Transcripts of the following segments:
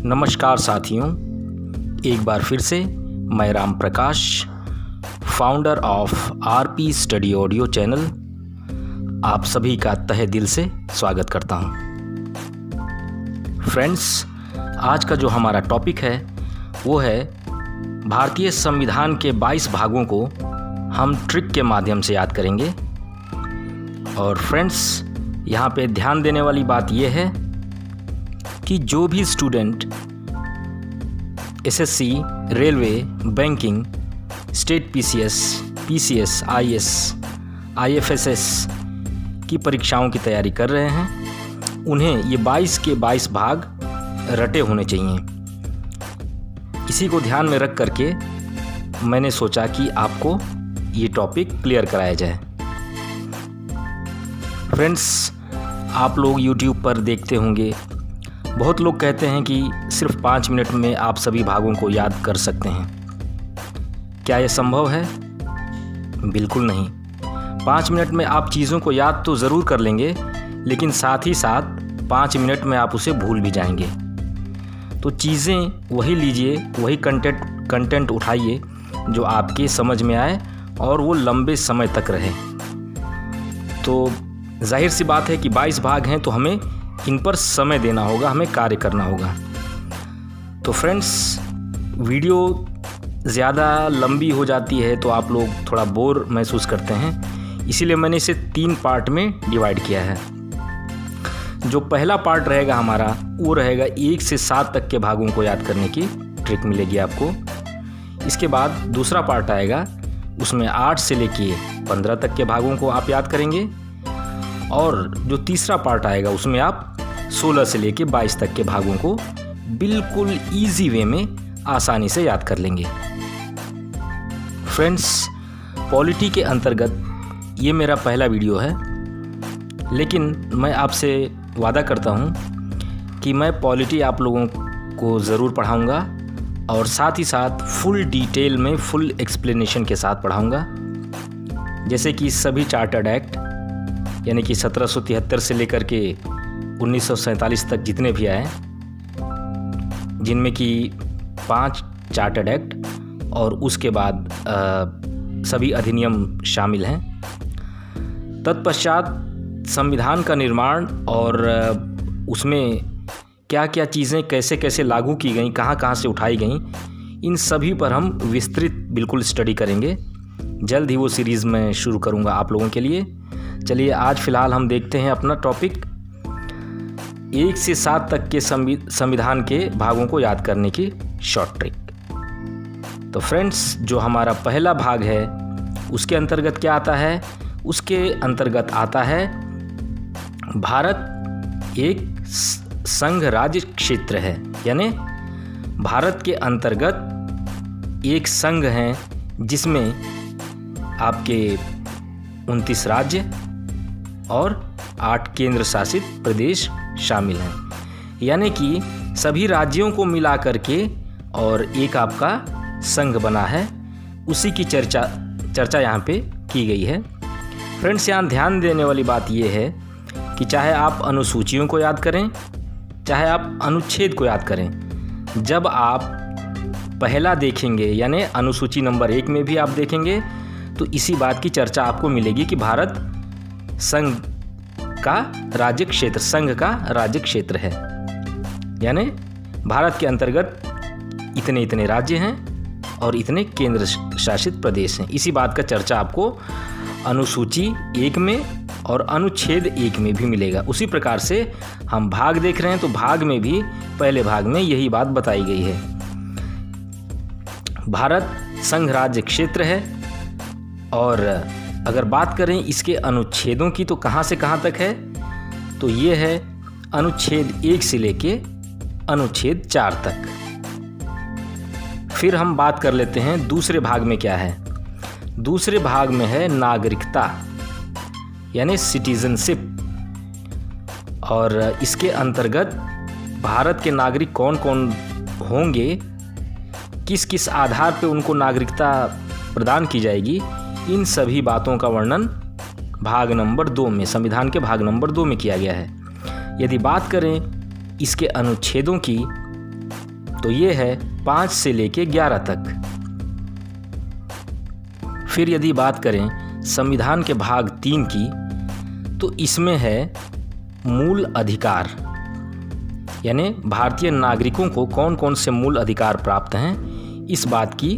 नमस्कार साथियों, एक बार फिर से मैं Ram Prakash, founder of RP study audio channel, आप सभी का तहे दिल से स्वागत करता हूं। फ्रेंड्स, आज का जो हमारा टॉपिक है वो है भारतीय संविधान के 22 भागों को हम ट्रिक के माध्यम से याद करेंगे। और फ्रेंड्स, यहाँ पे ध्यान देने वाली बात ये है कि जो भी student SSC, railway, banking, state PCS, IAS, IFSS की परीक्षाओं की तैयारी कर रहे हैं, उन्हें ये 22 के 22 भाग रटे होने चाहिए। इसी को ध्यान में रख करके मैंने सोचा कि आपको ये टॉपिक क्लियर कराया जाए। फ्रेंड्स, आप लोग YouTube पर देखते होंगे, बहुत लोग कहते हैं कि सिर्फ 5 मिनट में आप सभी भागों को याद कर सकते हैं। क्या यह संभव है? बिल्कुल नहीं। 5 मिनट में आप चीज़ों को याद तो ज़रूर कर लेंगे, लेकिन साथ ही साथ 5 मिनट में आप उसे भूल भी जाएंगे। तो चीज़ें वही लीजिए, वही कंटेंट उठाइए जो आपके समझ में आए और वो लंबे समय तक रहे। तो जाहिर सी बात है कि 22 भाग हैं, तो हमें इन पर समय देना होगा, हमें कार्य करना होगा। तो फ्रेंड्स, वीडियो ज़्यादा लंबी हो जाती है तो आप लोग थोड़ा बोर महसूस करते हैं, इसीलिए मैंने इसे 3 पार्ट में डिवाइड किया है। जो पहला पार्ट रहेगा हमारा, वो रहेगा 1 से 7 तक के भागों को याद करने की ट्रिक मिलेगी आपको। इसके बाद दूसरा पार्ट आएगा, उसमें 8 से लेके 15 तक के भागों को आप याद करेंगे। और जो तीसरा पार्ट आएगा, उसमें आप 16 से लेके 22 तक के भागों को बिल्कुल ईजी वे में आसानी से याद कर लेंगे। फ्रेंड्स, पॉलिटी के अंतर्गत ये मेरा पहला वीडियो है, लेकिन मैं आपसे वादा करता हूँ कि मैं पॉलिटी आप लोगों को ज़रूर पढ़ाऊँगा और साथ ही साथ फुल डिटेल में, फुल एक्सप्लेनेशन के साथ पढ़ाऊँगा। जैसे कि सभी चार्टर्ड एक्ट, यानी कि 1773 से लेकर के 1947 तक जितने भी आए, जिनमें कि 5 चार्टर्ड एक्ट और उसके बाद सभी अधिनियम शामिल हैं। तत्पश्चात संविधान का निर्माण और उसमें क्या क्या चीज़ें कैसे कैसे लागू की गई, कहाँ कहाँ से उठाई गई, इन सभी पर हम विस्तृत बिल्कुल स्टडी करेंगे। जल्द ही वो सीरीज़ मैं शुरू करूँगा आप लोगों के लिए। चलिए, आज फ़िलहाल हम देखते हैं अपना टॉपिक 1 से 7 तक के संविधान के भागों को याद करने की शॉर्ट ट्रिक। तो फ्रेंड्स, जो हमारा पहला भाग है उसके अंतर्गत क्या आता है? उसके अंतर्गत आता है भारत एक संघ राज्य क्षेत्र है, यानी भारत के अंतर्गत एक संघ है जिसमें आपके 29 राज्य और 8 केंद्र शासित प्रदेश शामिल हैं। यानी कि सभी राज्यों को मिला करके और एक आपका संघ बना है, उसी की चर्चा यहाँ पे की गई है। फ्रेंड्स, यहाँ ध्यान देने वाली बात ये है कि चाहे आप अनुसूचियों को याद करें, चाहे आप अनुच्छेद को याद करें, जब आप पहला देखेंगे, यानी अनुसूची नंबर 1 में भी आप देखेंगे, तो इसी बात की चर्चा आपको मिलेगी कि भारत संघ का राज्य क्षेत्र, संघ का राज्य क्षेत्र है, यानी भारत के अंतर्गत इतने इतने राज्य हैं और इतने केंद्र शासित प्रदेश हैं। इसी बात का चर्चा आपको अनुसूची 1 में और अनुच्छेद 1 में भी मिलेगा। उसी प्रकार से हम भाग देख रहे हैं, तो भाग में भी पहले भाग में यही बात बताई गई है। भारत संघ राज्य क्षेत्र है। और अगर बात करें इसके अनुच्छेदों की, तो कहाँ से कहाँ तक है? तो ये है अनुच्छेद 1 से लेके अनुच्छेद 4 तक। फिर हम बात कर लेते हैं दूसरे भाग में क्या है। दूसरे भाग में है नागरिकता, यानी सिटीजनशिप। और इसके अंतर्गत भारत के नागरिक कौन कौन होंगे, किस किस आधार पे उनको नागरिकता प्रदान की जाएगी, इन सभी बातों का वर्णन भाग नंबर 2 में, संविधान के भाग नंबर 2 में किया गया है। यदि बात करें इसके अनुच्छेदों की, तो ये है 5 से लेके 11 तक। फिर यदि बात करें संविधान के भाग 3 की, तो इसमें है मूल अधिकार, यानी भारतीय नागरिकों को कौन कौन से मूल अधिकार प्राप्त हैं, इस बात की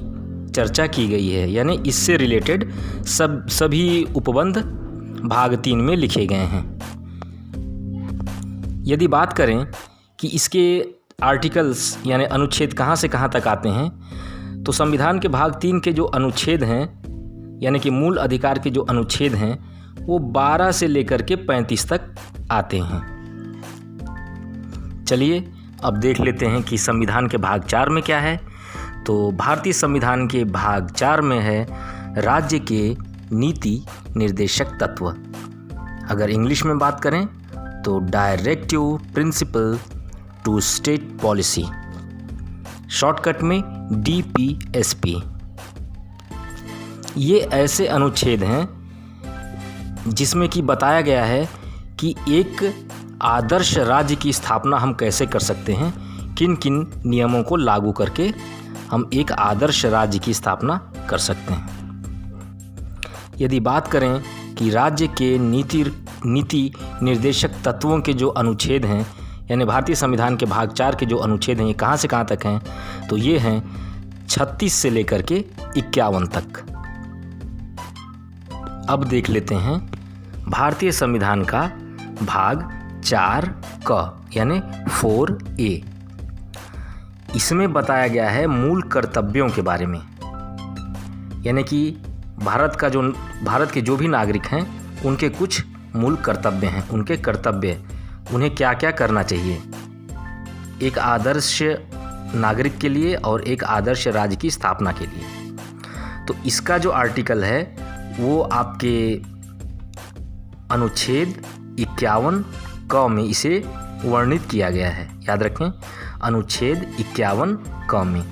चर्चा की गई है। यानी इससे रिलेटेड सभी उपबंध भाग 3 में लिखे गए हैं। यदि बात करें कि इसके आर्टिकल्स यानी अनुच्छेद कहाँ से कहाँ तक आते हैं, तो संविधान के भाग 3 के जो अनुच्छेद हैं, यानी कि मूल अधिकार के जो अनुच्छेद हैं, वो 12 से लेकर के 35 तक आते हैं। चलिए अब देख लेते हैं कि संविधान के भाग 4 में क्या है। तो भारतीय संविधान के भाग 4 में है राज्य के नीति निर्देशक तत्व। अगर इंग्लिश में बात करें तो directive principle to state policy, shortcut में DPSP। ये ऐसे अनुच्छेद हैं जिसमें कि बताया गया है कि एक आदर्श राज्य की स्थापना हम कैसे कर सकते हैं, किन किन नियमों को लागू करके हम एक आदर्श राज्य की स्थापना कर सकते हैं। यदि बात करें कि राज्य के नीति निर्देशक तत्वों के जो अनुच्छेद हैं, यानी भारतीय संविधान के भाग 4 के जो अनुच्छेद हैं, ये कहाँ से कहाँ तक हैं, तो ये हैं 36 से लेकर के 51 तक। अब देख लेते हैं भारतीय संविधान का भाग 4 क, यानी 4A। इसमें बताया गया है मूल कर्तव्यों के बारे में, यानी कि भारत के जो भी नागरिक हैं उनके कुछ मूल कर्तव्य हैं, उनके कर्तव्य, उन्हें क्या क्या करना चाहिए एक आदर्श नागरिक के लिए और एक आदर्श राज्य की स्थापना के लिए। तो इसका जो आर्टिकल है वो आपके अनुच्छेद 51 क में इसे वर्णित किया गया है। याद रखें, अनुच्छेद 51 क में।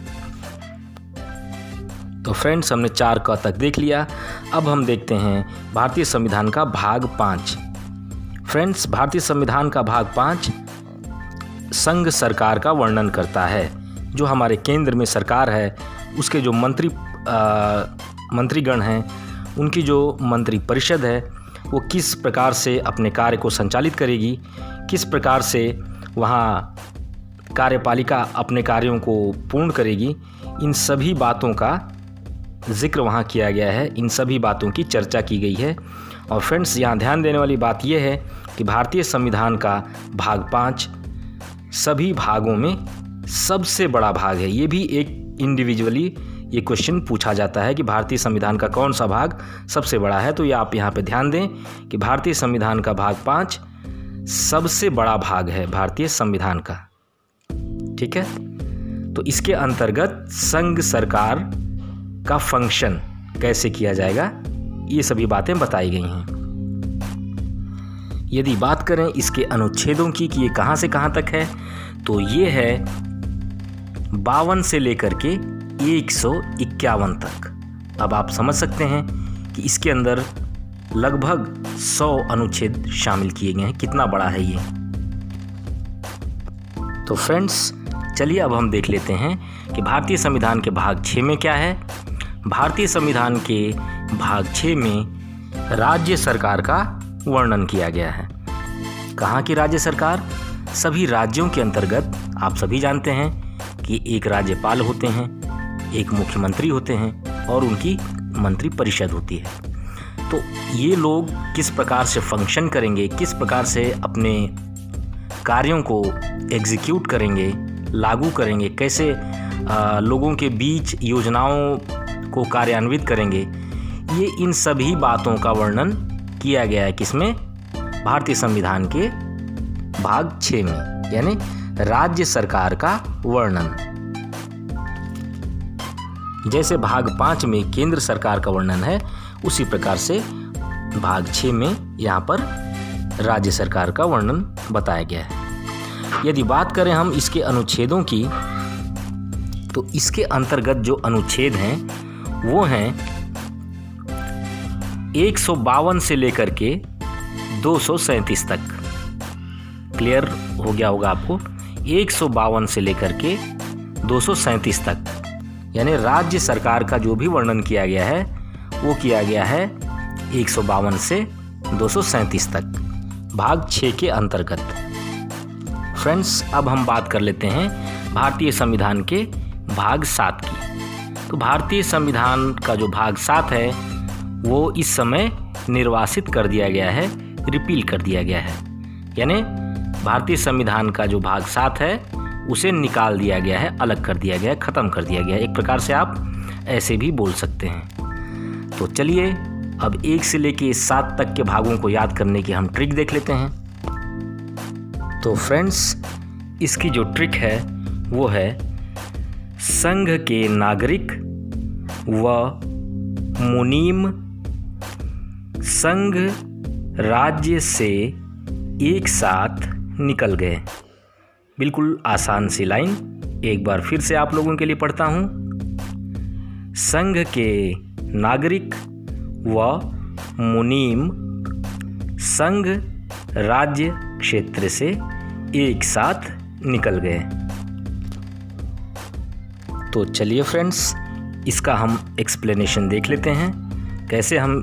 तो फ्रेंड्स, हमने 4 क तक देख लिया। अब हम देखते हैं भारतीय संविधान का भाग 5। फ्रेंड्स, भारतीय संविधान का भाग 5 संघ सरकार का वर्णन करता है। जो हमारे केंद्र में सरकार है उसके जो मंत्रीगण हैं, उनकी जो मंत्री परिषद है वो किस प्रकार से अपने कार्य को संचालित करेगी, किस प्रकार से वहाँ कार्यपालिका अपने कार्यों को पूर्ण करेगी, इन सभी बातों का जिक्र वहाँ किया गया है, इन सभी बातों की चर्चा की गई है। और फ्रेंड्स, यहाँ ध्यान देने वाली बात यह है कि भारतीय संविधान का भाग 5 सभी भागों में सबसे बड़ा भाग है। ये भी एक इंडिविजुअली ये क्वेश्चन पूछा जाता है कि भारतीय संविधान का कौन सा भाग सबसे बड़ा है। तो ये आप यहाँ पे ध्यान दें कि भारतीय संविधान का भाग 5 सबसे बड़ा भाग है भारतीय संविधान का। ठीक है, तो इसके अंतर्गत संघ सरकार का फंक्शन कैसे किया जाएगा, ये सभी बातें बताई गई हैं। यदि बात करें इसके अनुच्छेदों की कि ये कहाँ से कहाँ तक है, तो ये है 52 से लेकर के 151 तक। अब आप समझ सकते हैं कि इसके अंदर लगभग 100 अनुच्छेद शामिल किए गए हैं। कितना बड़ा है ये। तो फ्रेंड्स, चलिए अब हम देख लेते हैं कि भारतीय संविधान के भाग 6 में क्या है। भारतीय संविधान के भाग 6 में राज्य सरकार का वर्णन किया गया है। कहाँ की राज्य सरकार? सभी राज्यों के अंतर्गत आप सभी जानते हैं कि एक राज्यपाल होते हैं, एक मुख्यमंत्री होते हैं और उनकी मंत्री परिषद होती है। तो ये लोग किस प्रकार से फंक्शन करेंगे, किस प्रकार से अपने कार्यों को एग्जीक्यूट करेंगे, लागू करेंगे, कैसे लोगों के बीच योजनाओं को कार्यान्वित करेंगे, ये इन सभी बातों का वर्णन किया गया है किसमें? भारतीय संविधान के भाग 6 में, यानी राज्य सरकार का वर्णन। जैसे भाग 5 में केंद्र सरकार का वर्णन है, उसी प्रकार से भाग 6 में यहाँ पर राज्य सरकार का वर्णन बताया गया है। यदि बात करें हम इसके अनुच्छेदों की, तो इसके अंतर्गत जो अनुच्छेद हैं वो हैं 152 से लेकर के 237 तक। क्लियर हो गया होगा आपको। 152 से लेकर के 237 तक, यानी राज्य सरकार का जो भी वर्णन किया गया है वो किया गया है 152 से 237 तक, भाग 6 के अंतर्गत। फ्रेंड्स, अब हम बात कर लेते हैं भारतीय संविधान के भाग 7 की। तो भारतीय संविधान का जो भाग 7 है वो इस समय निर्वासित कर दिया गया है, रिपील कर दिया गया है, यानी भारतीय संविधान का जो भाग 7 है उसे निकाल दिया गया है, अलग कर दिया गया है, ख़त्म कर दिया गया है। एक प्रकार से आप ऐसे भी बोल सकते हैं। तो चलिए अब 1 से लेके 7 तक के भागों को याद करने की हम ट्रिक देख लेते हैं। तो फ्रेंड्स, इसकी जो ट्रिक है वो है संघ के नागरिक व मुनीम संघ राज्य से एक साथ निकल गए। बिल्कुल आसान सी लाइन, एक बार फिर से आप लोगों के लिए पढ़ता हूँ। संघ के नागरिक व मुनीम संघ राज्य क्षेत्र से एक साथ निकल गए। तो चलिए फ्रेंड्स, इसका हम एक्सप्लेनेशन देख लेते हैं, कैसे हम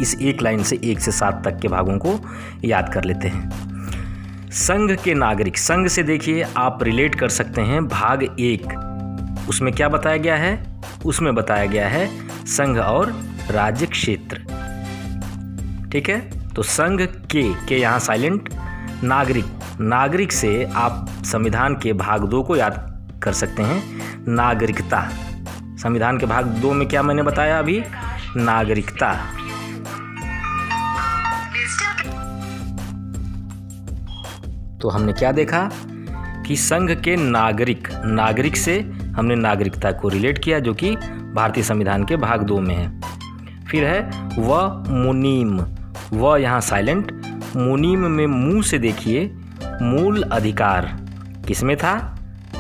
इस एक लाइन से 1 से 7 तक के भागों को याद कर लेते हैं। संघ के नागरिक, संघ से देखिए आप रिलेट कर सकते हैं भाग 1, उसमें क्या बताया गया है? उसमें बताया गया है संघ और राज्य क्षेत्र। ठीक है, तो संघ के यहाँ साइलेंट, नागरिक से आप संविधान के भाग 2 को याद कर सकते हैं, नागरिकता। संविधान के भाग 2 में क्या मैंने बताया अभी? नागरिकता। तो हमने क्या देखा कि संघ के नागरिक से हमने नागरिकता को रिलेट किया, जो कि भारतीय संविधान के भाग 2 में है। फिर है व मुनीम, व यहाँ साइलेंट, मुनीम में मुंह से देखिए मूल अधिकार किसमें था?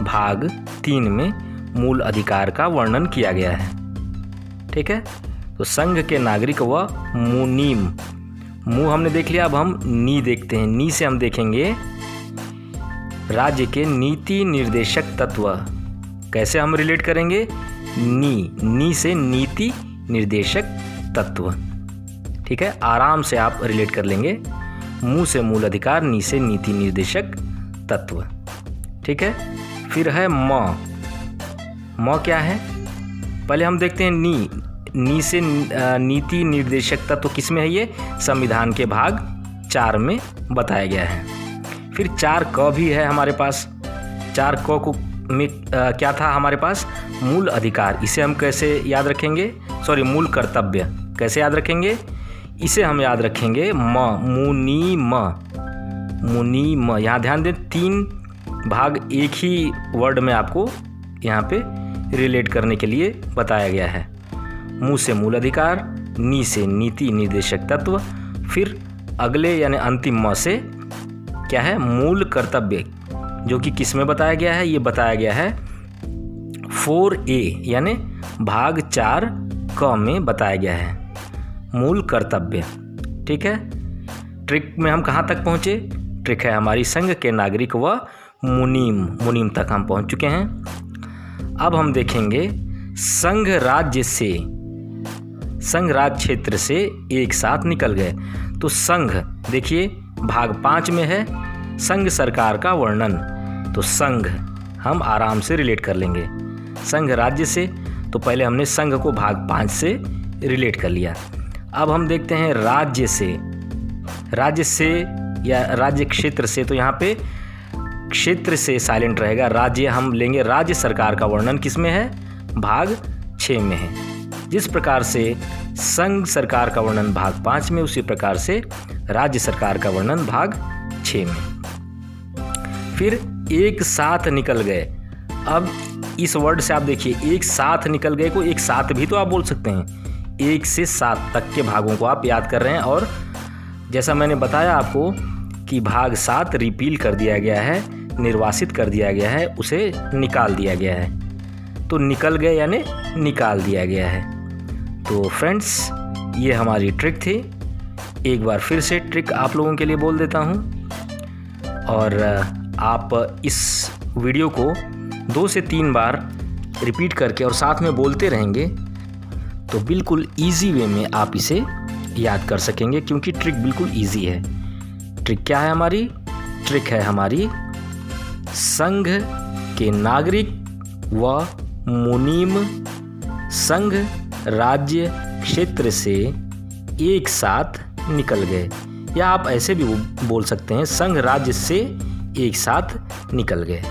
भाग 3 में मूल अधिकार का वर्णन किया गया है। ठीक है, तो संघ के नागरिक व मुनीम, मुंह हमने देख लिया, अब हम नी देखते हैं। नी से हम देखेंगे राज्य के नीति निर्देशक तत्व। कैसे हम रिलेट करेंगे? नी से नीति निर्देशक तत्व। ठीक है, आराम से आप रिलेट कर लेंगे। मुंह से मूल अधिकार, नी से नीति निर्देशक तत्व। ठीक है, फिर है म क्या है? पहले हम देखते हैं नी से नीति निर्देशक तत्व किस में है? ये संविधान के भाग 4 में बताया गया है। फिर 4 क भी है हमारे पास। 4 क को में क्या था हमारे पास? मूल अधिकार। इसे हम कैसे याद रखेंगे? मूल कर्तव्य कैसे याद रखेंगे? इसे हम याद रखेंगे मुनीम। यहाँ ध्यान दें, 3 भाग एक ही वर्ड में आपको यहाँ पे रिलेट करने के लिए बताया गया है। मुंह से मूल अधिकार, नी से नीति निर्देशक तत्व, फिर अगले यानी अंतिम म से क्या है? मूल कर्तव्य, जो कि किस में बताया गया है? ये बताया गया है 4A यानी भाग 4 क में बताया गया है, मूल कर्तव्य। ठीक है, ट्रिक में हम कहाँ तक पहुँचे? ट्रिक है हमारी संघ के नागरिक व मुनीम तक हम पहुँच चुके हैं। अब हम देखेंगे संघ राज्य क्षेत्र से एक साथ निकल गए। तो संघ देखिए भाग 5 में है संघ सरकार का वर्णन, तो संघ हम आराम से रिलेट कर लेंगे। संघ राज्य से, तो पहले हमने संघ को भाग 5 से रिलेट कर लिया। अब हम देखते हैं राज्य से या राज्य क्षेत्र से, तो यहाँ पे क्षेत्र से साइलेंट रहेगा। राज्य हम लेंगे, राज्य सरकार का वर्णन किस में है? भाग 6 में है। जिस प्रकार से संघ सरकार का वर्णन भाग 5 में, उसी प्रकार से राज्य सरकार का वर्णन भाग 6 में। फिर एक साथ निकल गए। अब इस वर्ड से आप देखिए, एक साथ निकल गए को एक साथ भी तो आप बोल सकते हैं। 1 से 7 तक के भागों को आप याद कर रहे हैं, और जैसा मैंने बताया आपको कि भाग 7 रिपील कर दिया गया है, निर्वासित कर दिया गया है, उसे निकाल दिया गया है। तो निकल गए यानी निकाल दिया गया है। तो फ्रेंड्स, ये हमारी ट्रिक थी। एक बार फिर से ट्रिक आप लोगों के लिए बोल देता हूँ, और आप इस वीडियो को 2 से 3 बार रिपीट करके और साथ में बोलते रहेंगे तो बिल्कुल ईजी वे में आप इसे याद कर सकेंगे, क्योंकि ट्रिक बिल्कुल ईजी है। ट्रिक क्या है हमारी? ट्रिक है हमारी संघ के नागरिक व मुनीम संघ राज्य क्षेत्र से एक साथ निकल गए, या आप ऐसे भी बोल सकते हैं संघ राज्य से एक साथ निकल गए।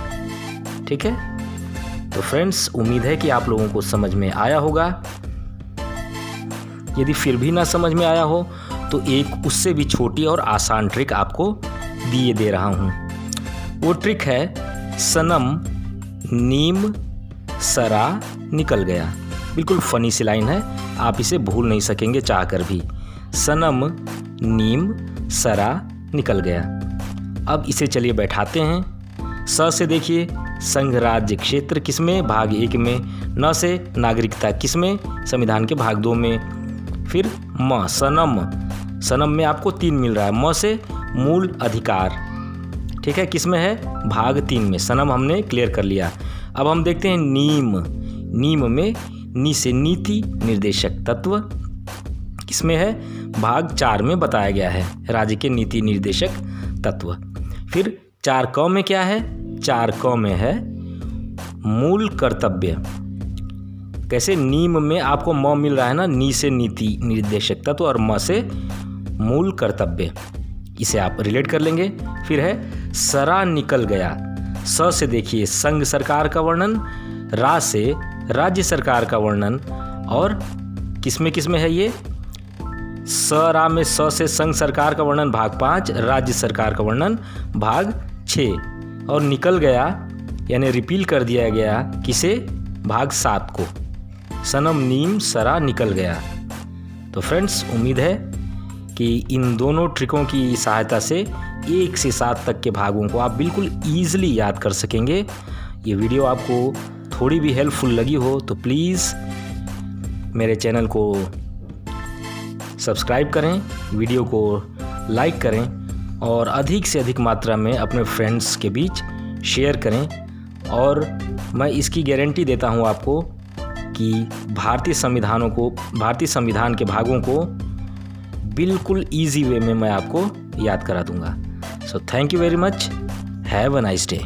ठीक है, तो फ्रेंड्स उम्मीद है कि आप लोगों को समझ में आया होगा। यदि फिर भी ना समझ में आया हो तो एक उससे भी छोटी और आसान ट्रिक आपको दिए दे रहा हूँ। वो ट्रिक है सनम नीम सरा निकल गया। बिल्कुल फनी सी लाइन है, आप इसे भूल नहीं सकेंगे चाहकर भी। सनम नीम सरा निकल गया। अब इसे चलिए बैठाते हैं। स से देखिए संघ राज्य क्षेत्र किसमें? भाग 1 में। न से नागरिकता किसमें? संविधान के भाग 2 में। फिर म सनम, सनम में आपको 3 मिल रहा है। म से मूल अधिकार, ठीक है, किसमें है? भाग 3 में। सनम हमने क्लियर कर लिया। अब हम देखते हैं नीम। नीम में नी से नीति निर्देशक तत्व किसमें है? भाग 4 में बताया गया है, राज्य के नीति निर्देशक तत्व। फिर 4 क में क्या है? 4 क में है मूल कर्तव्य। कैसे? नीम में आपको म मिल रहा है ना, नी से नीति निर्देशक तत्व और म से मूल कर्तव्य, इसे आप रिलेट कर लेंगे। फिर है सरा निकल गया। स से देखिए संघ सरकार का वर्णन, रा से राज्य सरकार का वर्णन, और किसमें है ये? रा में स से संघ सरकार का वर्णन भाग 5, राज्य सरकार का वर्णन भाग 6, और निकल गया यानी रिपील कर दिया गया किसे? भाग 7 को। सनम नीम सरा निकल गया। तो फ्रेंड्स उम्मीद है कि इन दोनों ट्रिकों की सहायता से 1 से 7 तक के भागों को आप बिल्कुल ईजिली याद कर सकेंगे। ये वीडियो आपको थोड़ी भी हेल्पफुल लगी हो तो प्लीज़ मेरे चैनल को सब्सक्राइब करें, वीडियो को लाइक करें और अधिक से अधिक मात्रा में अपने फ्रेंड्स के बीच शेयर करें। और मैं इसकी गारंटी देता हूं आपको कि भारतीय संविधान के भागों को बिल्कुल ईजी वे में मैं आपको याद करा दूंगा। So thank you very much, have a nice day.